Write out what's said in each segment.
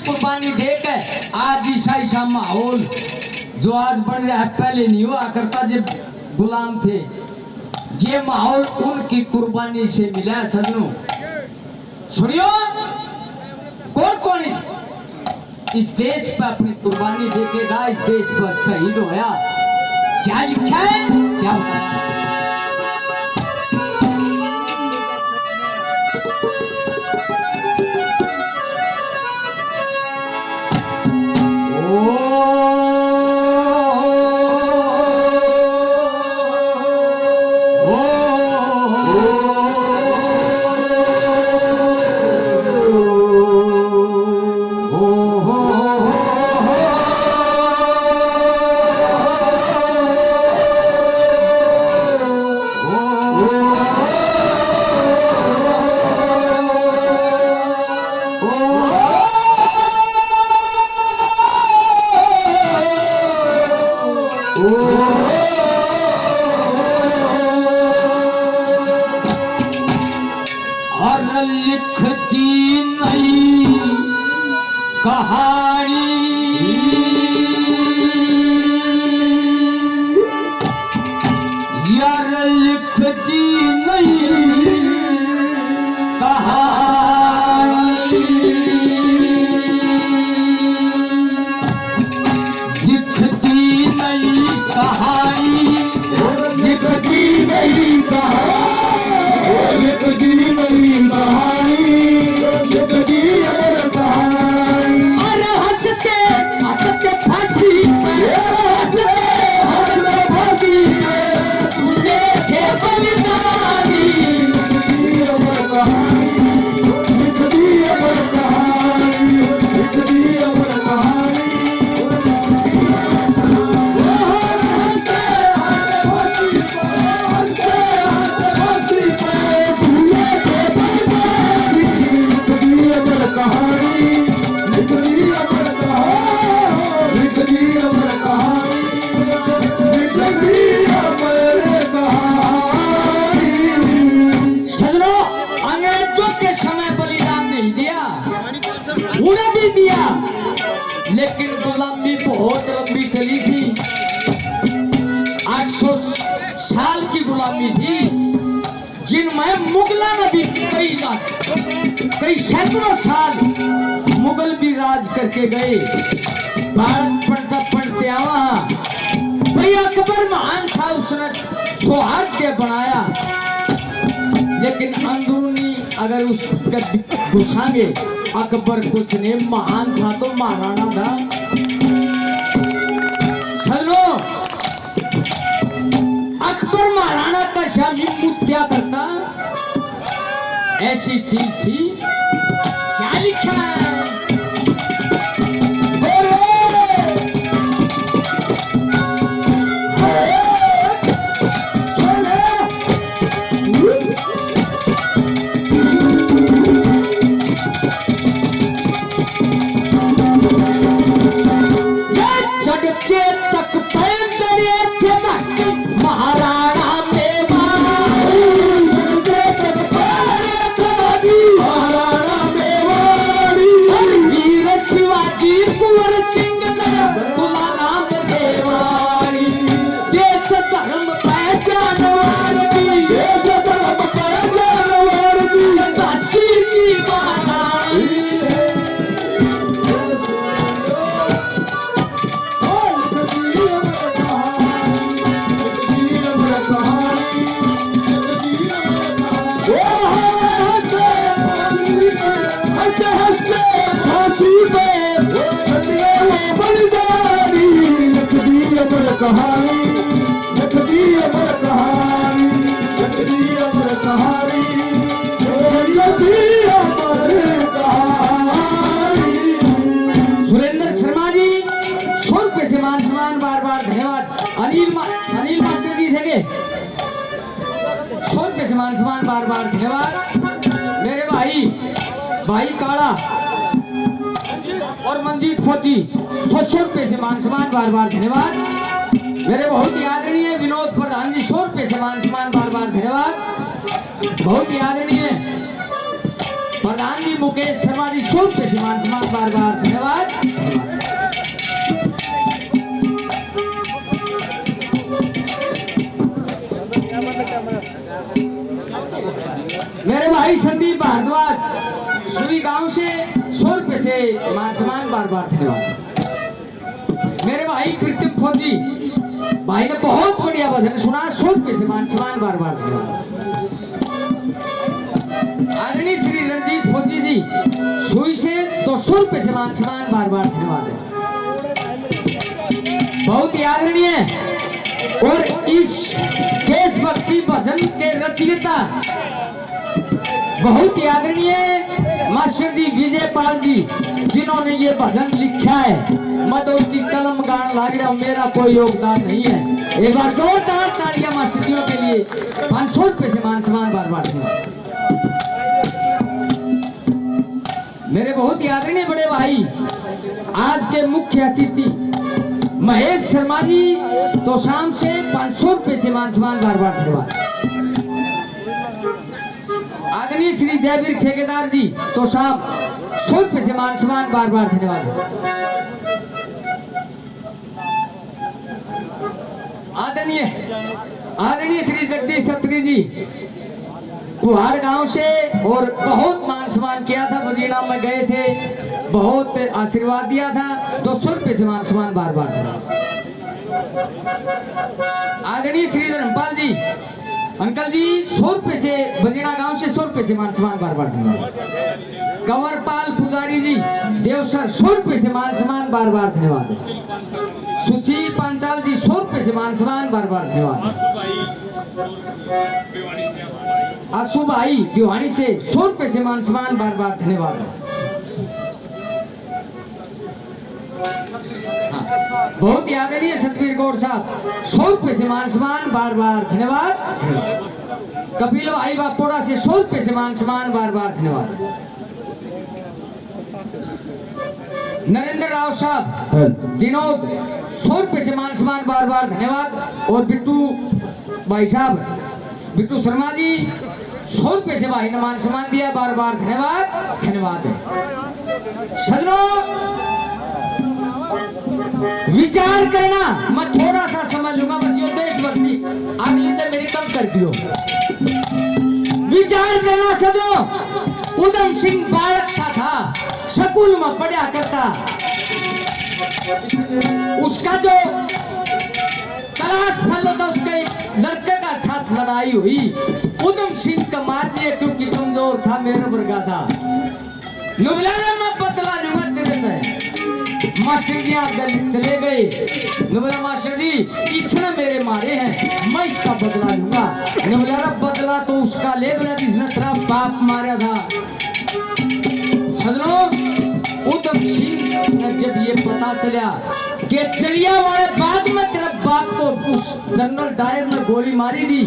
कुर्बानी देकर आज ईसा माहौल जो आज बन रहा है पहले नहीं हुआ करता जब गुलाम थे। ये माहौल उनकी कुर्बानी से मिला है सजनों। सुनियो कौन कौन इस देश पर अपनी कुर्बानी देखेगा, इस देश पर शहीद होया, क्या लिखा है क्या बताया। लिखती नई कहानी यार, लिखती नई कहानी, लिखती नई कहानी, लिखती नई कहानी, लिखती नई कहानी, लिखती अमर कहानी। अरे हंसते हंसते फांसी पे, हंसते हंसते फांसी पे तुझे थे बलिदानी, लिखती अमर कहानी, लिखती अमर कहानी, लिखती अमर कहानी। लेकिन गुलामी बहुत लंबी चली थी, 800 साल की गुलामी थी, जिनमें मुगलों ने भी कई सैकड़ों साल मुगल भी राज करके गए। भारत पढ़ता पढ़ते वहां भाई अकबर महान था, उसने सौहार्द बनाया, लेकिन अंदरूनी अगर उसका घुसाएंगे अकबर कुछ नहीं, महान था तो महाराणा था। चलो अकबर महाराणा का शामी मुद्दा करता, ऐसी चीज थी। क्या लिखा है कहानी, लिखती अमर कहानी, लिखती अमर कहानी, लिखती अमर कहानी। सुरेंद्र शर्मा जी 100 रुपए से मान सम्मान, बार बार धन्यवाद। अनिल मास्टर जी थे 100 रुपए से मान सम्मान, बार बार धन्यवाद। मेरे भाई काला और मंजीत फौजी 100 रुपए से मान सम्मान, बार बार धन्यवाद। मेरे बहुत ही आदरणीय विनोद प्रधान जी 100 रुपए से मान सम्मान, बार बार धन्यवाद। बहुत ही आदरणीय प्रधान जी मुकेश शर्मा जी 100 रुपए से मान सम्मान, बार बार धन्यवाद। भाई संदीप भारद्वाज सुई गांव से 100 रुपए से मान सम्मान बार बार धन्यवाद। मेरे भाई प्रीतम फौजी भाई ने बहुत बढ़िया भजन सुना, 100 रुपए से मान सम्मान बार बार धन्यवाद। आदरणीय श्री रणजीत फौजी जी सुई से 200 रुपए से मान सम्मान बार बार धन्यवाद। बहुत ही आदरणीय और इस देशभक्ति भजन के रचयिता बहुत ही आदरणीय मास्टर जी विजय पाल जी, जिन्होंने ये भजन लिखा है। मत उनकी कलम गान लाग रहा, मेरा कोई योगदान नहीं है। एक बार जोरदार तालियां मास्टरियों के लिए। 500 रुपए से मान सम्मान बार बार धन्यवाद। मेरे बहुत ही आदरणीय बड़े भाई आज के मुख्य अतिथि महेश शर्मा जी तो शाम से 500 रुपए से मान सम्मान बार बार धन्यवाद। आदरणीय श्री जयवीर ठेकेदार जी तो शाम 100 रुपए से मान सम्मान बार बार धन्यवाद। आदरणीय श्री जगदीश छत्री जी कुहाड़ गांव से और बहुत मान सम्मान किया था, वजीरा में गए थे, बहुत आशीर्वाद दिया था। 200 रुपए से मान सम्मान बार बार धन्यवाद। आदरणीय श्री धर्मपाल जी अंकल जी 100 रुपए से बजीना गांव से 100 रुपए से मान सम्मान बार बार धन्यवाद। कंवरपाल पुजारी जी देवसर 100 रुपए से मान सम्मान बार बार धन्यवाद। सुशील पांचाल जी 100 रुपए से मान सम्मान बार बार धन्यवाद। आशु भाई भिवानी से 100 रुपए से मान सम्मान बार बार धन्यवाद। बहुत ही आदरणीय सतवीर गौड़ साहब 100 रुपए से मान सम्मान बार बार धन्यवाद। कपिल भाई बापोड़ा से 100 रुपए से मान सम्मान बार बार धन्यवाद। नरेंद्र राव साहब दिनोद 100 रुपए से मान सम्मान बार बार धन्यवाद। और बिट्टू भाई साहब बिट्टू शर्मा जी 100 रुपए से भाई ने मान सम्मान दिया, बार बार धन्यवाद धन्यवाद। सजनों विचार करना, मैं थोड़ा सा समझ लूंगा बस, यो देशभक्ति अगली से मेरी कम कर दियो। विचार करना सजो, उधम सिंह बालक सा था, स्कूल में पढ़ा करता, उसका जो क्लास फेलो था उसके लड़के का साथ लड़ाई हुई, उधम सिंह का मार दिया क्योंकि कमजोर था, मेरा वर्गा था। नुबलाना मैं बदला लूंगा तेरे से। मास्टर जी आप चले गए, नुबला मास्टर जी इसने मेरे मारे हैं, मैं इसका बदला लूंगा। नुबला बदला तो उसका ले लिया जिसने तेरा बाप मारा था। सजनों उधम सिंह ने जब ये पता चला कि चलिया वाले बाद में तेरा बाप को उस जनरल डायर ने गोली मारी दी,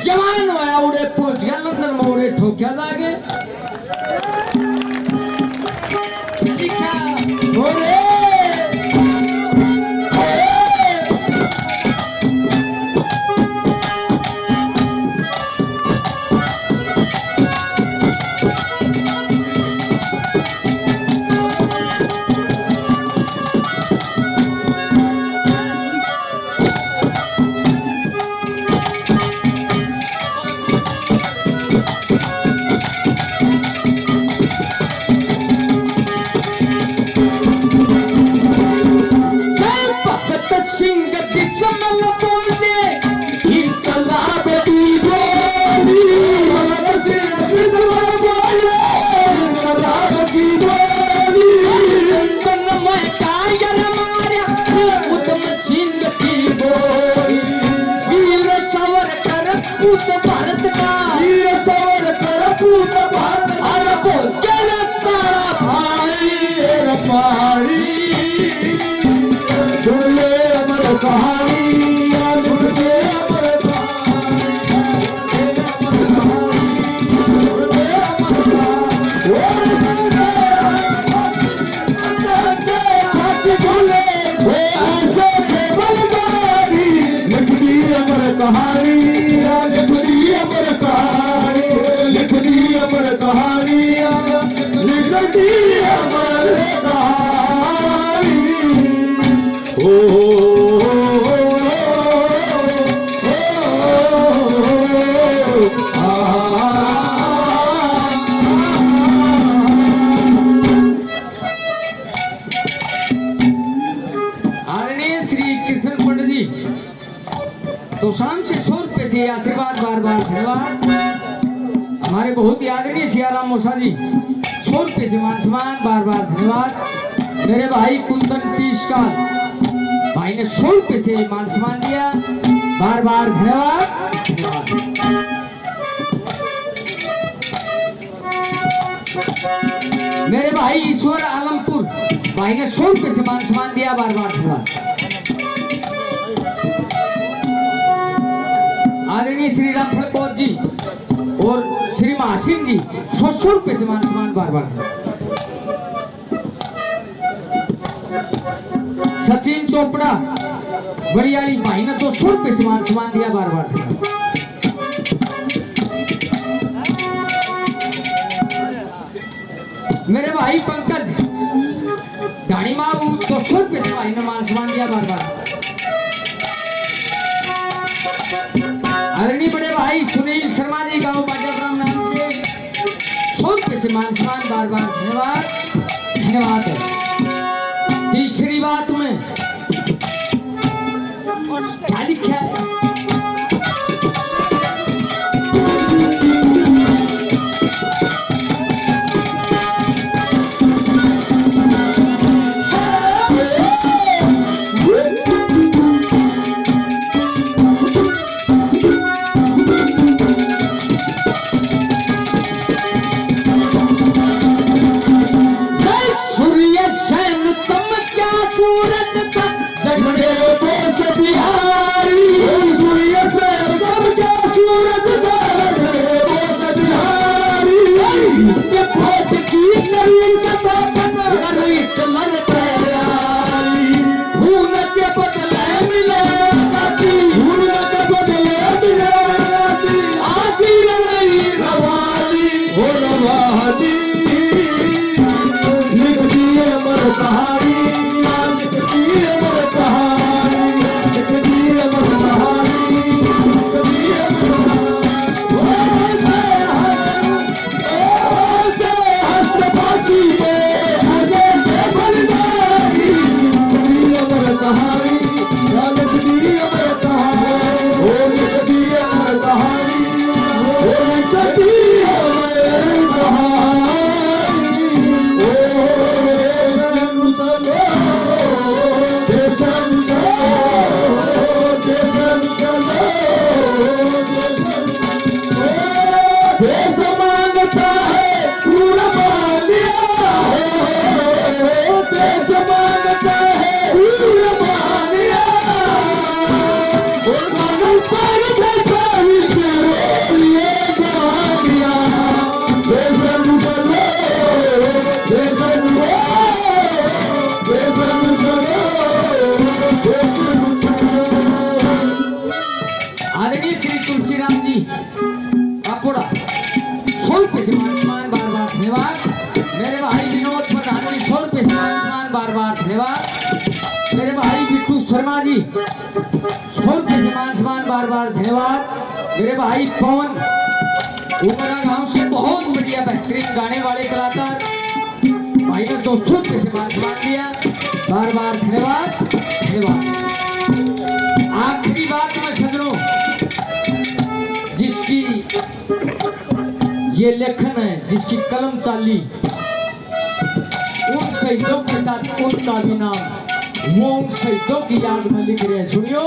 जवान होया उड़े पहुंच गया लंदन में, उड़े ठोक्या जागे लिखा Oh तो शाम से 100 रुपए से आशीर्वाद बार बार धन्यवाद। हमारे बहुत ही आदरणीय सियाराम मूसा जी 100 रुपए से मान सम्मान बार बार धन्यवाद। मेरे भाई कुंदन टी स्टॉल भाई ने 100 रुपए से मान सम्मान दिया बार बार धन्यवाद। मेरे भाई ईश्वर आलमपुर भाई ने 100 रुपए से मान सम्मान दिया बार बार धन्यवाद। आदरणीय श्री राफड़ कौर जी और श्री महासिंह जी 100 रुपए से मान सम्मान बार बार। सचिन चोपड़ा बड़ियाली भाई ने 200 रुपए से मान सम्मान दिया बार बार। मेरे भाई पंकज ढाणी माऊ 200 रुपए से भाई ने मान सम्मान दिया बार बार। आदरणीय बड़े भाई सुनील शर्मा जी गांव बाजाग्राम नाम से 100 रुपए से मान सम्मान बार बार धन्यवाद धन्यवाद। तीसरी बात में क्या लिखा है? आदरणीय श्री तुलसीराम जी कापोड़ा 100 रुपए से मान सम्मान बार बार धन्यवाद। मेरे भाई विनोद प्रधान जी 100 रुपए से मान सम्मान बार बार धन्यवाद। मेरे भाई बिट्टू शर्मा जी 100 रुपए से मान सम्मान बार बार धन्यवाद। मेरे भाई पवन उमरा गांव से बहुत बढ़िया बेहतरीन गाने वाले कलाकार भाई ने 200 रुपए से मान सम्मान दिया बार बार धन्यवाद धन्यवाद। आखिरी बात में सजनों जिसकी ये लेखन है जिसकी कलम चाली उन शहीदों के साथ उनका भी नाम वो उन शहीदों की याद में लिख रहे हैं। सुनियो।